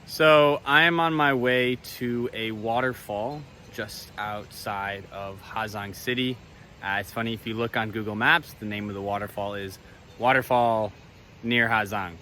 So I am on my way to a waterfall just outside of Ha Giang City. It's funny, if you look on Google Maps, the name of the waterfall is Waterfall near Ha Giang.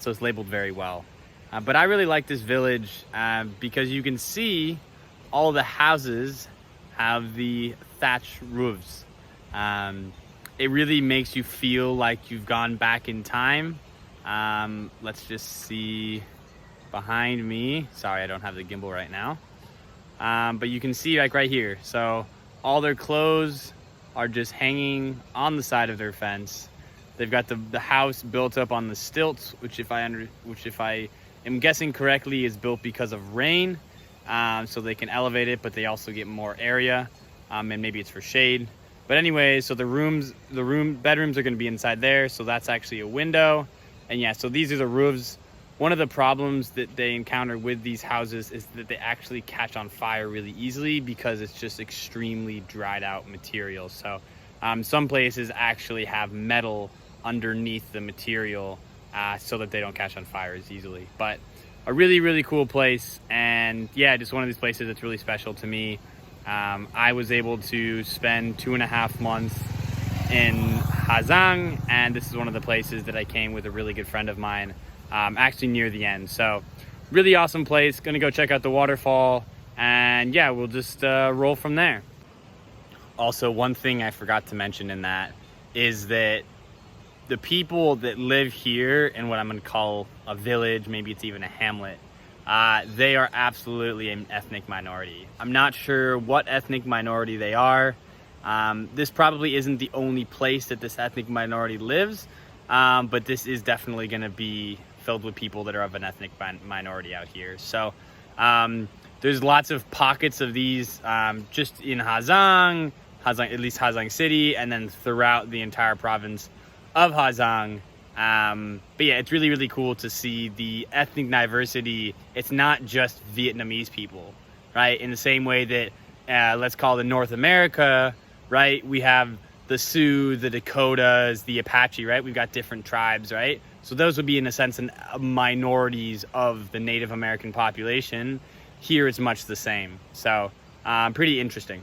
So it's labeled very well. But I really like this village because you can see all the houses have the thatch roofs. It really makes you feel like you've gone back in time. Let's just see behind me. Sorry, I don't have the gimbal right now. But you can see like right here. So all their clothes are just hanging on the side of their fence. They've got the house built up on the stilts, which if I am guessing correctly is built because of rain. So they can elevate it, but they also get more area. And maybe it's for shade. But anyway, so bedrooms are going to be inside there. So that's actually a window. And yeah, so these are the roofs. One of the problems that they encounter with these houses is that they actually catch on fire really easily because it's just extremely dried out material. So some places actually have metal underneath the material so that they don't catch on fire as easily. But a really, really cool place. And yeah, just one of these places that's really special to me. I was able to spend 2.5 months in Ha Giang, and this is one of the places that I came with a really good friend of mine, actually near the end. So really awesome place. Gonna go check out the waterfall, and yeah, we'll just roll from there. Also, one thing I forgot to mention in that is that the people that live here in what I'm gonna call a village, maybe it's even a hamlet, they are absolutely an ethnic minority. I'm not sure what ethnic minority they are. This probably isn't the only place that this ethnic minority lives, but this is definitely going to be filled with people that are of an ethnic minority out here. So there's lots of pockets of these just in Ha Giang, at least Ha Giang City, and then throughout the entire province of Ha Giang. But yeah, it's really, really cool to see the ethnic diversity. It's not just Vietnamese people, right? In the same way that, let's call it North America, right? We have the Sioux, the Dakotas, the Apache, right? We've got different tribes, right? So those would be, in a sense, minorities of the Native American population. Here it's much the same. So pretty interesting.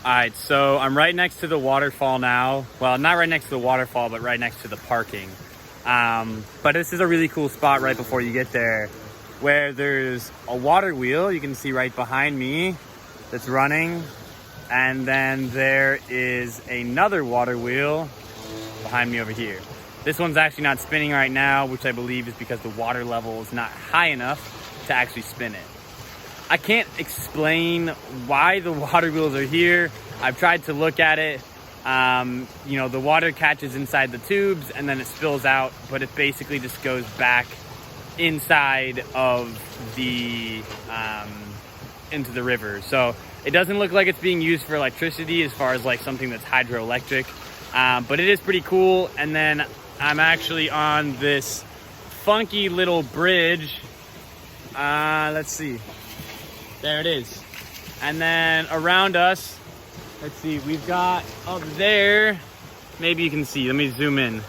All right, so I'm right next to the waterfall now. Well, not right next to the waterfall, but right next to the parking. But this is a really cool spot right before you get there, where there's a water wheel you can see right behind me that's running. And then there is another water wheel behind me over here. This one's actually not spinning right now, which I believe is because the water level is not high enough to actually spin it. I can't explain why the water wheels are here. I've tried to look at it. You know, the water catches inside the tubes and then it spills out, but it basically just goes back inside of the, into the river. So it doesn't look like it's being used for electricity as far as like something that's hydroelectric, but it is pretty cool. And then I'm actually on this funky little bridge. Let's see. There it is. And then around us, let's see, we've got up there, maybe you can see, let me zoom in.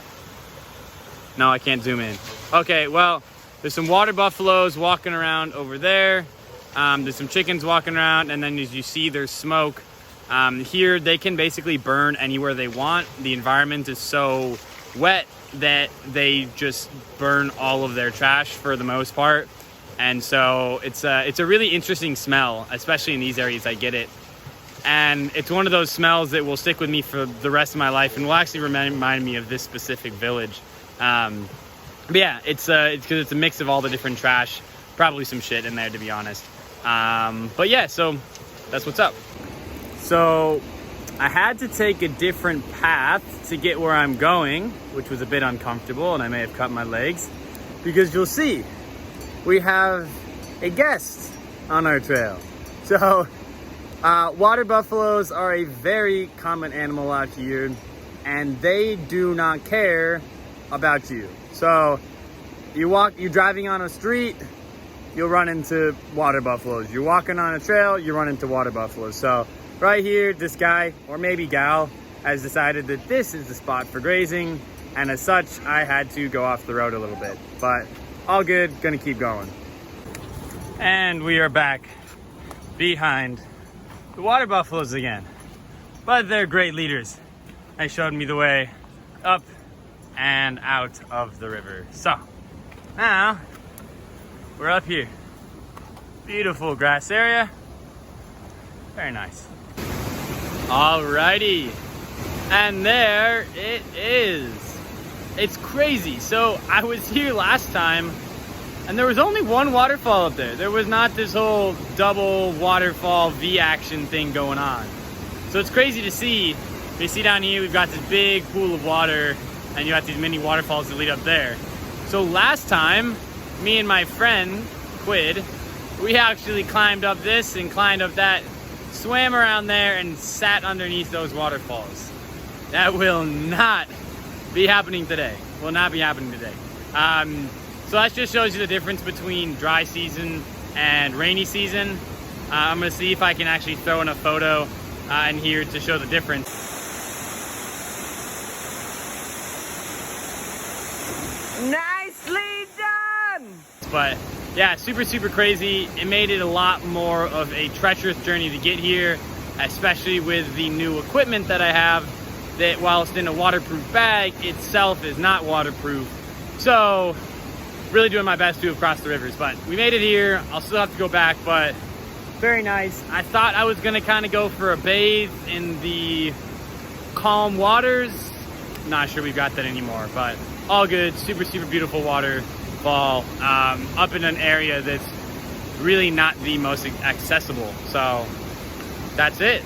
No, I can't zoom in. Okay, well, there's some water buffaloes walking around over there. There's some chickens walking around, and then as you see, there's smoke. Here, they can basically burn anywhere they want. The environment is so wet that they just burn all of their trash for the most part. And so it's a really interesting smell, especially in these areas. I get it. And it's one of those smells that will stick with me for the rest of my life and will actually remind me of this specific village. But yeah, it's because it's a mix of all the different trash, probably some shit in there, to be honest. But yeah, so that's what's up. So I had to take a different path to get where I'm going, which was a bit uncomfortable, and I may have cut my legs, because you'll see we have a guest on our trail. So water buffaloes are a very common animal out here, and they do not care about you. So you're driving on a street, you'll run into water buffaloes. You're walking on a trail, you run into water buffaloes. So right here, this guy, or maybe gal, has decided that this is the spot for grazing, and as such, I had to go off the road a little bit. But all good, gonna keep going. And we are back behind the water buffaloes again. But they're great leaders. They showed me the way up and out of the river. So now we're up here. Beautiful grass area. Very nice. Alrighty. And there it is. It's crazy. So I was here last time and there was only one waterfall up there. There was not this whole double waterfall V action thing going on. So it's crazy to see. You see down here, we've got this big pool of water and you got these mini waterfalls that lead up there. So last time, me and my friend, Quid, we actually climbed up this and climbed up that, swam around there and sat underneath those waterfalls. That will not be happening today. Will not be happening today. So that just shows you the difference between dry season and rainy season. I'm gonna see if I can actually throw in a photo in here to show the difference. Nicely done! But yeah, super crazy. It made it a lot more of a treacherous journey to get here, especially with the new equipment that I have, that whilst in a waterproof bag itself is not waterproof. So really doing my best to have crossed the rivers, but we made it here. I'll still have to go back, but very nice. I thought I was gonna kind of go for a bathe in the calm waters. Not sure we've got that anymore, but all good. Super beautiful waterfall up in an area that's really not the most accessible. So that's it.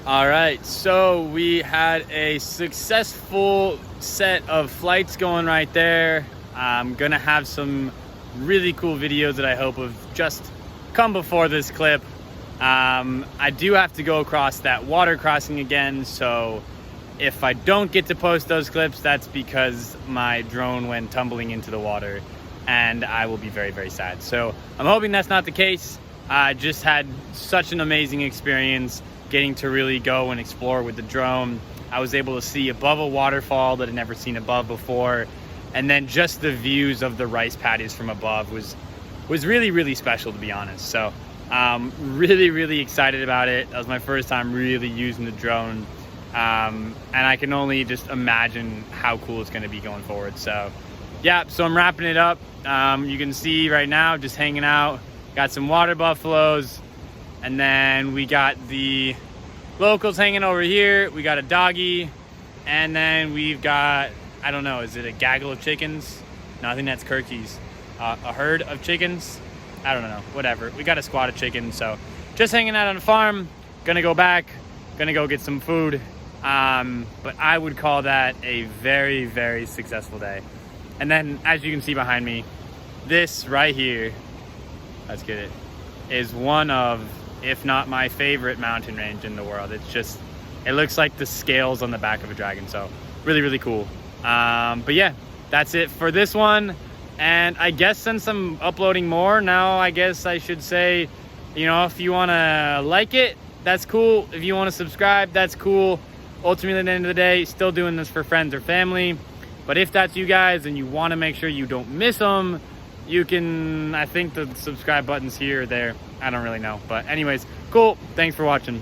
All right, so we had a successful set of flights going right there. I'm gonna have some really cool videos that I hope have just come before this clip. I do have to go across that water crossing again, so if I don't get to post those clips, that's because my drone went tumbling into the water and I will be very sad. So I'm hoping that's not the case. I just had such an amazing experience getting to really go and explore with the drone. I was able to see above a waterfall that I'd never seen above before, and then just the views of the rice paddies from above was really special, to be honest. So Really excited about it. That was my first time really using the drone. And I can only just imagine how cool it's gonna be going forward. So yeah, so I'm wrapping it up. You can see right now, just hanging out, got some water buffaloes, and then we got the locals hanging over here. We got a doggy, and then we've got, I don't know, is it a gaggle of chickens? No, I think that's turkeys. A herd of chickens? I don't know, whatever. We got a squad of chickens, so just hanging out on the farm. Gonna go back, gonna go get some food. But I would call that a very successful day. And then, as you can see behind me, this right here, let's get it, is one of, if not my favorite mountain range in the world. It's just, it looks like the scales on the back of a dragon. So really cool. But yeah, that's it for this one. And I guess since I'm uploading more now, I guess I should say, you know, if you want to like it, that's cool. If you want to subscribe, that's cool. Ultimately, at the end of the day, still doing this for friends or family. But if that's you guys and you want to make sure you don't miss them, you can, I think the subscribe button's here or there. I don't really know. But anyways, cool. Thanks for watching.